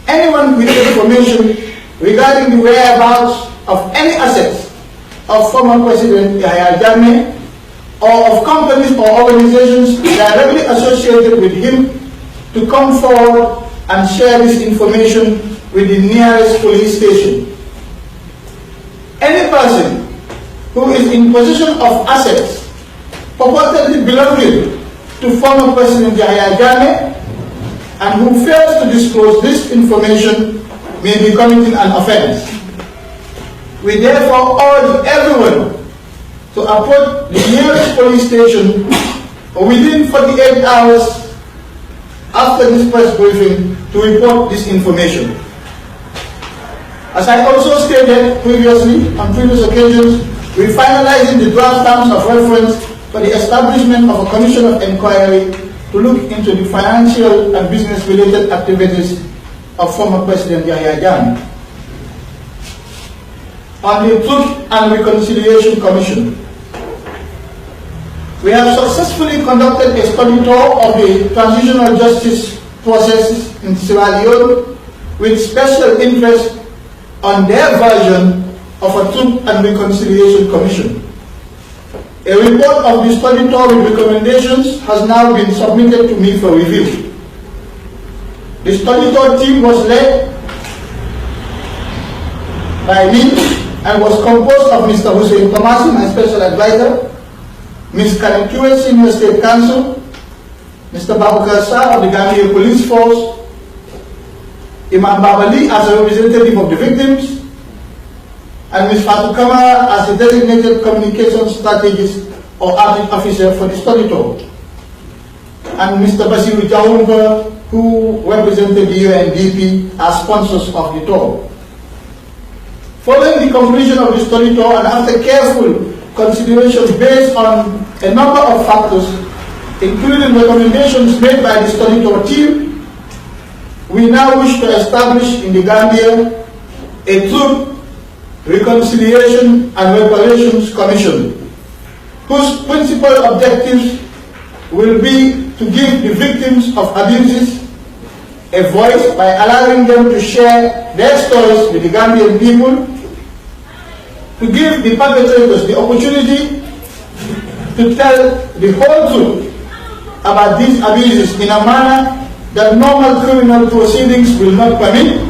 anyone with information regarding the whereabouts of any assets of former President Yahya Jammeh or of companies or organizations directly associated with him to come forward and share this information with the nearest police station. Any person who is in possession of assets purportedly belonging to former President Yahya Jammeh and who fails to disclose this information may be committing an offense. We therefore urge everyone to approach the nearest police station within 48 hours after this press briefing to report this information. As I also stated previously on previous occasions, we are finalizing the draft terms of reference for the establishment of a commission of inquiry to look into the financial and business-related activities of former President Yahya Jammeh. On the Truth and Reconciliation Commission, we have successfully conducted a study tour of the transitional justice processes in Sierra Leone with special interest on their version of a Truth and Reconciliation Commission. A report of the study tour with recommendations has now been submitted to me for review. The study tour team was led by me and was composed of Mr. Hussein Tomasi, my special advisor, Ms. Karen Kiwe, Senior State Counsel, Mr. Babakar Shah of the Gambia Police Force, Imam Babali as a representative of the victims, and Ms. Fatou Kamara as a designated communication strategist or outreach officer for the study tour, and Mr. Basiru Jawumba, who represented the UNDP as sponsors of the tour. Following the completion of the study tour and after careful consideration based on a number of factors, including recommendations made by the study tour team, we now wish to establish in the Gambia a Truth, Reconciliation and Reparations Commission, whose principal objectives will be to give the victims of abuses a voice by allowing them to share their stories with the Gambian people, to give the perpetrators the opportunity to tell the whole truth about these abuses in a manner that normal criminal proceedings will not permit,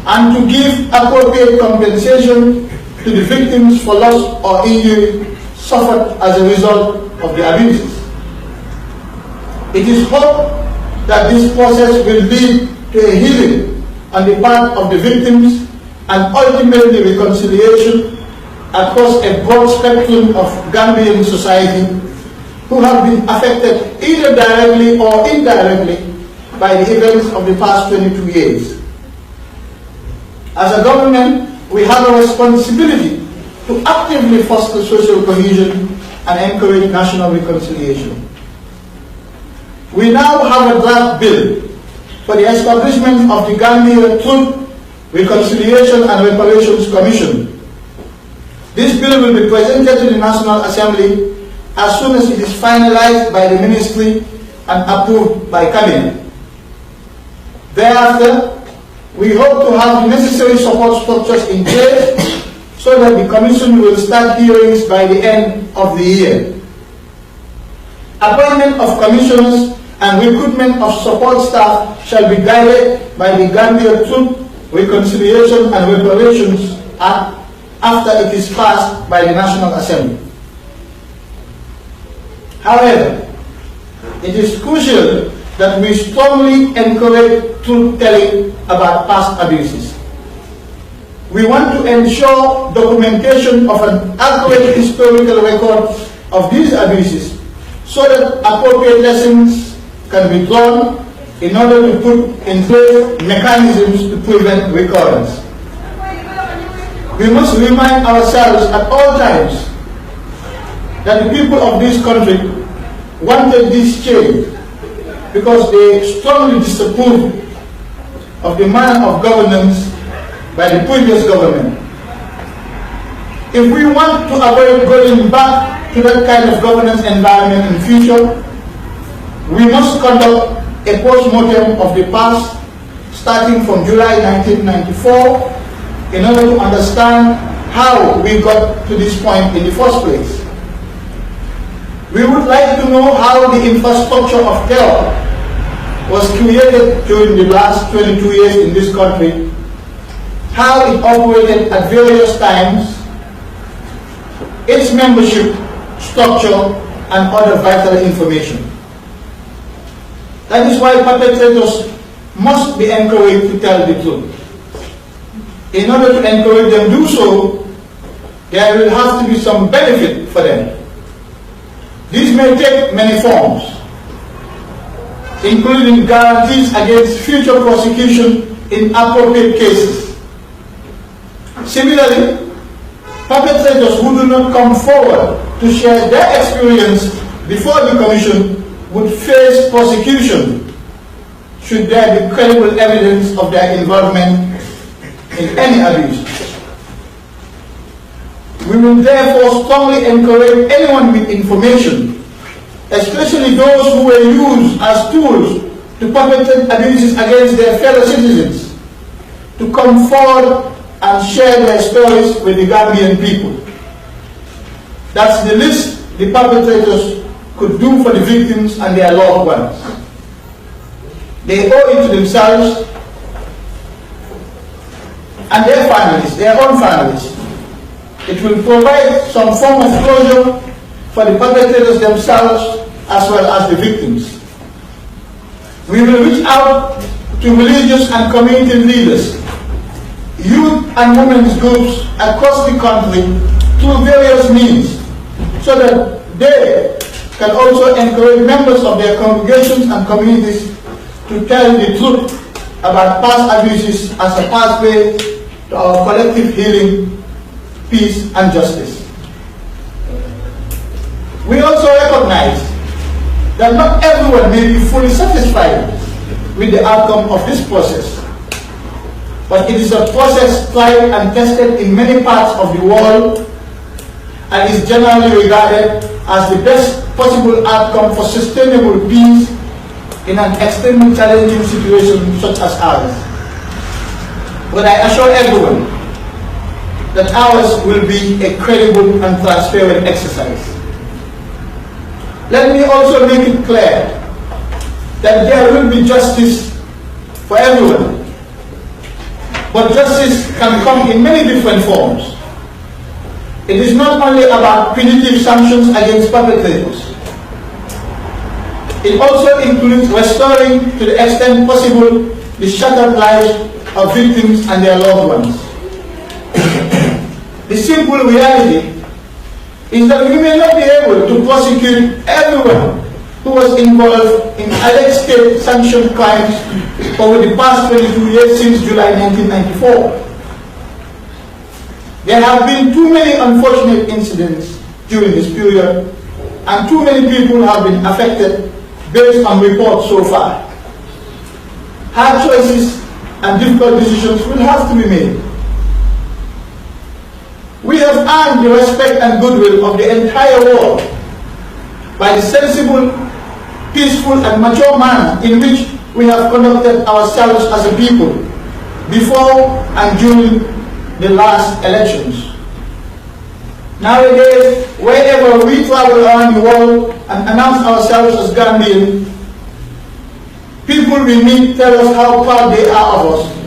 and to give appropriate compensation to the victims for loss or injury suffered as a result of the abuses. It is hoped that this process will lead to a healing on the part of the victims and ultimately reconciliation across a broad spectrum of Gambian society who have been affected either directly or indirectly by the events of the past 22 years. As a government, we have a responsibility to actively foster social cohesion and encourage national reconciliation. We now have a draft bill for the establishment of the Gambia Truth, Reconciliation and Reparations Commission. This bill will be presented to the National Assembly as soon as it is finalized by the Ministry and approved by Cabinet. Thereafter, we hope to have the necessary support structures in place so that the Commission will start hearings by the end of the year. Appointment of commissioners and recruitment of support staff shall be guided by the Gambia Truth, Reconciliation and Reparations Act after it is passed by the National Assembly. However, it is crucial that we strongly encourage truth-telling about past abuses. We want to ensure documentation of an accurate historical record of these abuses so that appropriate lessons can be drawn in order to put in place mechanisms to prevent recurrence. We must remind ourselves at all times that the people of this country wanted this change because they strongly disapproved of the manner of governance by the previous government. If we want to avoid going back to that kind of governance environment in future, we must conduct a post-mortem of the past starting from July 1994, in order to understand how we got to this point in the first place. We would like to know how the infrastructure of terror was created during the last 22 years in this country, how it operated at various times, its membership, structure, and other vital information. That is why perpetrators must be encouraged to tell the truth. In order to encourage them to do so, there will have to be some benefit for them. These may take many forms, including guarantees against future prosecution in appropriate cases. Similarly, perpetrators who do not come forward to share their experience before the Commission would face prosecution should there be credible evidence of their involvement in any abuse. We will therefore strongly encourage anyone with information, especially those who were used as tools to perpetrate abuses against their fellow citizens, to come forward and share their stories with the Gambian people. That's the least the perpetrators could do for the victims and their loved ones. They owe it to themselves and their families, their own families. It will provide some form of closure for the perpetrators themselves as well as the victims. We will reach out to religious and community leaders, youth and women's groups across the country through various means, so that they can also encourage members of their congregations and communities to tell the truth about past abuses as a pathway to our collective healing, peace, and justice. We also recognize that not everyone may be fully satisfied with the outcome of this process, but it is a process tried and tested in many parts of the world and is generally regarded as the best possible outcome for sustainable peace in an extremely challenging situation such as ours. But I assure everyone that ours will be a credible and transparent exercise. Let me also make it clear that there will be justice for everyone. But justice can come in many different forms. It is not only about punitive sanctions against perpetrators. It also includes restoring, to the extent possible, the shattered lives of victims and their loved ones. The simple reality is that we may not be able to prosecute everyone who was involved in alleged state-sanctioned crimes over the past 22 years since July 1994. There have been too many unfortunate incidents during this period, and too many people have been affected based on reports so far. Hard choices and difficult decisions will have to be made. We have earned the respect and goodwill of the entire world by the sensible, peaceful, and mature manner in which we have conducted ourselves as a people before and during the last elections. Nowadays, wherever we travel around the world and announce ourselves as Gambian, people we meet tell us how proud they are of us.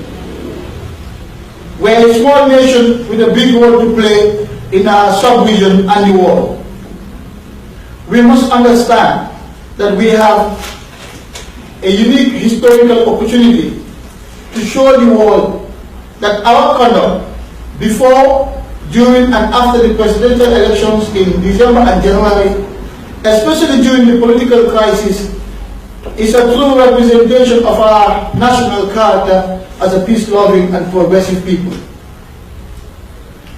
We're a small nation with a big role to play in our sub-region and the world. We must understand that we have a unique historical opportunity to show the world that our conduct before, during, and after the presidential elections in December and January, especially during the political crisis, is a true representation of our national character as a peace-loving and progressive people.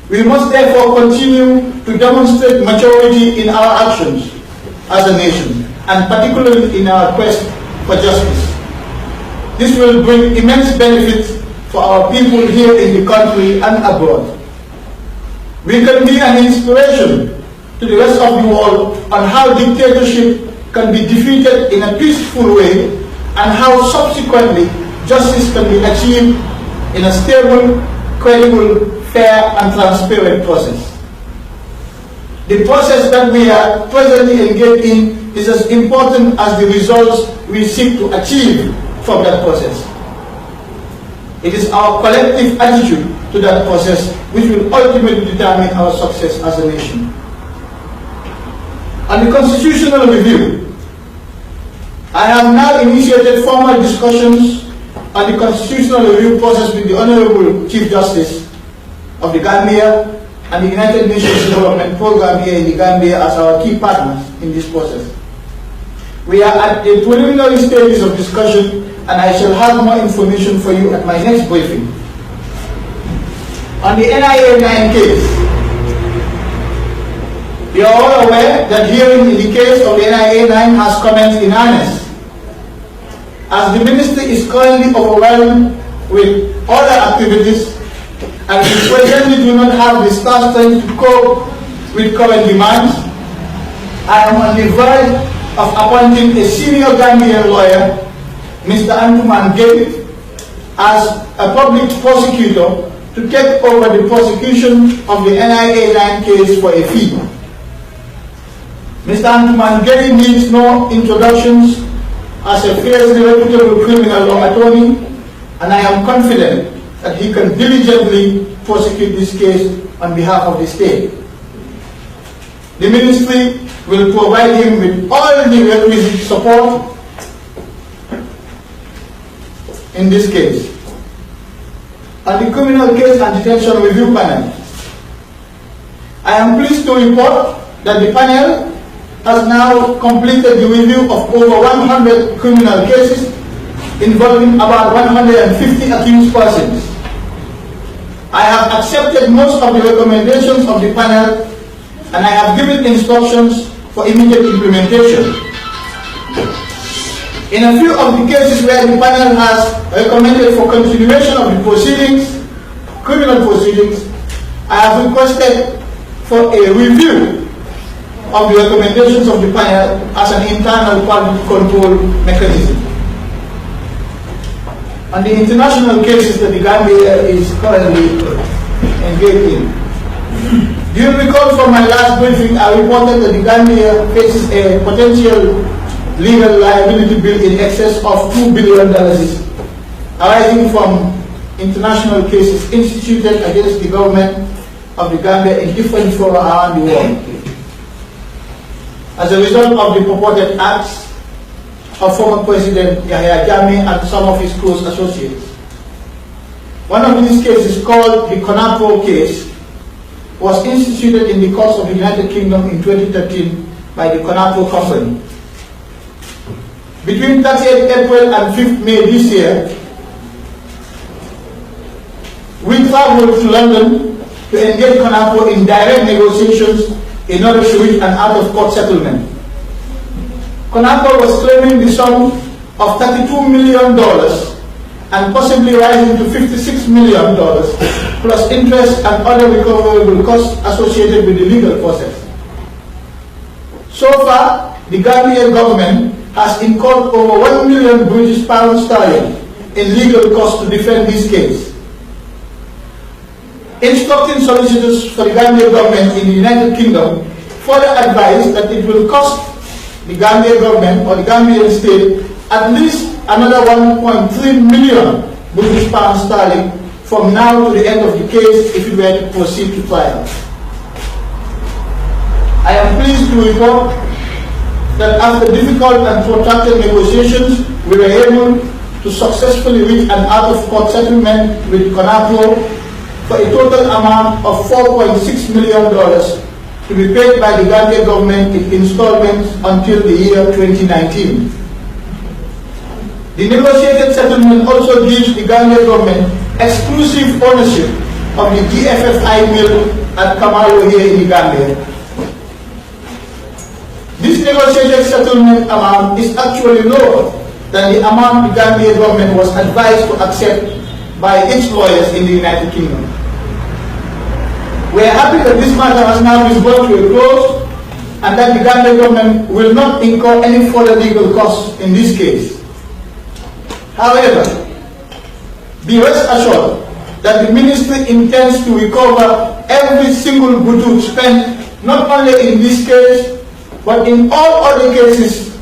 We must therefore continue to demonstrate maturity in our actions as a nation, and particularly in our quest for justice. This will bring immense benefits for our people here in the country and abroad. We can be an inspiration to the rest of the world on how dictatorship can be defeated in a peaceful way, and how subsequently justice can be achieved in a stable, credible, fair and transparent process. The process that we are presently engaged in is as important as the results we seek to achieve from that process. It is our collective attitude to that process which will ultimately determine our success as a nation. On the constitutional review, I have now initiated formal discussions on the constitutional review process with the Honorable Chief Justice of the Gambia and the United Nations Development Programme here in the Gambia as our key partners in this process. We are at the preliminary stages of discussion, and I shall have more information for you at my next briefing. On the NIA 9 case, you are all aware that hearing in the case of the NIA 9 has commenced in earnest. As the Ministry is currently overwhelmed with other activities, and we presently do not have the staff strength to cope with current demands, I am on the verge of appointing a senior Gambian lawyer, Mr. Antuman Gate, as a public prosecutor to take over the prosecution of the NIA 9 case for a fee. Mr. Antuman Gate needs no introductions as a fiercely reputable criminal law attorney, and I am confident that he can diligently prosecute this case on behalf of the state. The Ministry will provide him with all the requisite support in this case. On the criminal case and detention review panel, I am pleased to report that the panel has now completed the review of over 100 criminal cases involving about 150 accused persons. I have accepted most of the recommendations of the panel, and I have given instructions for immediate implementation. In a few of the cases where the panel has recommended for continuation of the proceedings, criminal proceedings, I have requested for a review of the recommendations of the panel as an internal quality control mechanism. On the international cases that the Gambia is currently engaged in, do you recall from my last briefing I reported that the Gambia faces a potential legal liability bill in excess of $2 billion arising from international cases instituted against the government of the Gambia in different fora around the world as a result of the purported acts of former President Yahya Jammeh and some of his close associates. One of these cases, called the CONAPO case, was instituted in the courts of the United Kingdom in 2013 by the CONAPO company. Between 30th April and 5th May this year, we traveled to London to engage CONAPO in direct negotiations in order to reach an out-of-court settlement. CONAPO was claiming the sum of $32 million and possibly rising to $56 million plus interest and other recoverable costs associated with the legal process. So far, the Gambian government has incurred over £1 million British pounds sterling in legal costs to defend this case. Instructing solicitors for the Gambian government in the United Kingdom further advised that it will cost the Gambian government or the Gambian state at least another 1.3 million British pounds sterling from now to the end of the case if it were to proceed to trial. I am pleased to report that after difficult and protracted negotiations, we were able to successfully reach an out-of-court settlement with CONAPO for a total amount of $4.6 million to be paid by the Gambian government in installments until the year 2019. The negotiated settlement also gives the Gambian government exclusive ownership of the GFFI mill at Kamalo here in the Gambia. This negotiated settlement amount is actually lower than the amount the Gambian government was advised to accept by its lawyers in the United Kingdom. We are happy that this matter has now been brought to a close and that the Gambian government will not incur any further legal costs in this case. However, Be rest assured that the ministry intends to recover every single butu spent not only in this case, but in all other cases